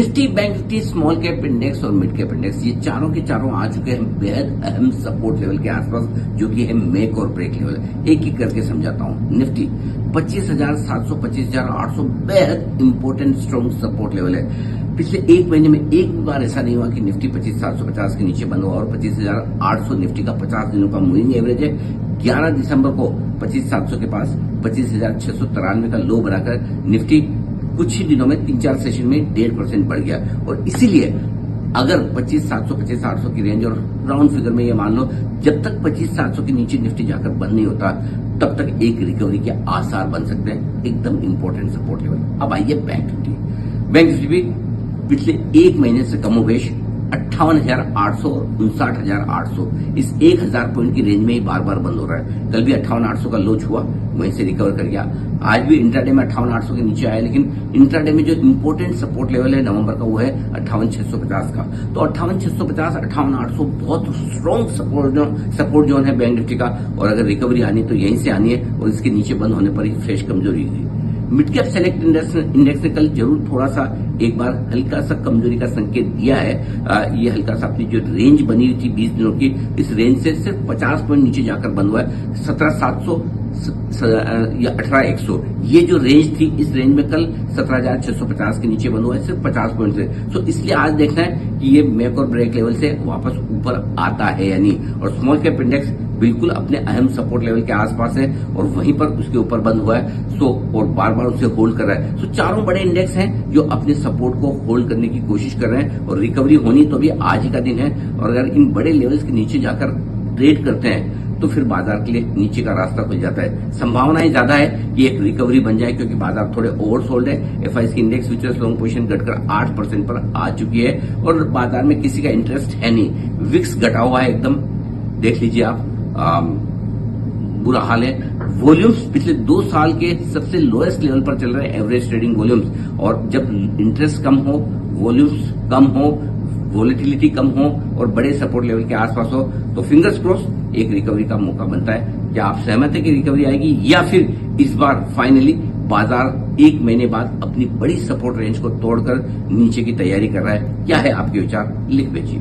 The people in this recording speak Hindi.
Nifty, bank Nifty, small cap index और मिड कैप इंडेक्स ये चारों के चारों आ चुके हैं बेहद अहम सपोर्ट लेवल के आसपास, जो कि है मेक और ब्रेक लेवल। एक एक करके समझाता हूं। निफ्टी 25,700, 25,800 बेहद इंपॉर्टेंट स्ट्रॉन्ग सपोर्ट लेवल है। पिछले एक महीने में एक बार ऐसा नहीं हुआ कि निफ्टी 25,750 के नीचे बंद हुआ, और 25,800 निफ्टी का 50 दिनों का मूविंग एवरेज है। 11 दिसंबर को 25,700 के पास 25,693 का लो बनाकर निफ्टी कुछ ही दिनों में 3-4 सेशन में 1.5% बढ़ गया। और इसीलिए अगर 25,700, 25,800 की रेंज और राउंड फिगर में ये मान लो जब तक 25,700 के नीचे निफ्टी जाकर बंद नहीं होता तब तक एक रिकवरी के आसार बन सकते हैं। एकदम इंपॉर्टेंट सपोर्ट लेवल। अब आइए बैंक निफ्टी। बैंक निफ्टी भी पिछले एक महीने से कमोबेश 58,800 और 59,800 इस 1,000 पॉइंट की रेंज में ही बार बार बंद हो रहा है। कल भी 58,800 का लो छुआ, वहीं से रिकवर कर गया। आज भी इंट्राडे में 58,800 के नीचे आया, लेकिन इंट्राडे में जो इंपॉर्टेंट सपोर्ट लेवल है नवंबर का वो है 58,650 का। तो 58,650, 58,800 बहुत स्ट्रॉन्ग सपोर्ट जोन है बैंक निफ्टी का। और अगर रिकवरी आनी तो यहीं से आनी है, और इसके नीचे बंद होने पर ही फ्रेश कमजोरी हुई। मिड कैप सेलेक्ट इंडेक्स ने कल जरूर थोड़ा सा एक बार हल्का सा कमजोरी का संकेत दिया है। ये हल्का सा अपनी जो रेंज बनी हुई थी 20 दिनों की, इस रेंज से सिर्फ 50 पॉइंट नीचे जाकर बंद हुआ है। 17,700 या 18,100 ये जो रेंज थी, इस रेंज में कल 17,650 के नीचे बंद हुआ है, सिर्फ 50 पॉइंट से। तो इसलिए आज देखना है कि ये मेक और ब्रेक लेवल से वापस ऊपर आता है या नहीं। और स्मॉल कैप इंडेक्स बिल्कुल अपने अहम सपोर्ट लेवल के आसपास है, और वहीं पर उसके ऊपर बंद हुआ है। सो और बार बार उसे होल्ड कर रहा है। सो चारों बड़े इंडेक्स हैं जो अपने सपोर्ट को होल्ड करने की कोशिश कर रहे हैं, और रिकवरी होनी तो भी आज ही का दिन है। और अगर इन बड़े लेवल्स के नीचे जाकर ट्रेड करते हैं तो फिर बाजार के लिए नीचे का रास्ता खुल जाता है। संभावनाएं ज्यादा है कि एक रिकवरी बन जाए, क्योंकि बाजार थोड़े ओवरसोल्ड है। FIC index futures long position घटकर 8% पर आ चुकी है, और बाजार में किसी का इंटरेस्ट है नहीं। विक्स घटा हुआ है एकदम, देख लीजिए आप। बुरा हाल है। वॉल्यूम्स पिछले 2 साल के सबसे लोएस्ट लेवल पर चल रहे हैं, एवरेज ट्रेडिंग वॉल्यूम्स। और जब इंटरेस्ट कम हो, वॉल्यूम्स कम हो, वॉलेटिलिटी कम हो और बड़े सपोर्ट लेवल के आसपास हो, तो फिंगर्स क्रॉस एक रिकवरी का मौका बनता है। क्या आप सहमत है कि रिकवरी आएगी, या फिर इस बार फाइनली बाजार एक महीने बाद अपनी बड़ी सपोर्ट रेंज को तोड़कर नीचे की तैयारी कर रहा है? क्या है आपके विचार, लिख भेजिए।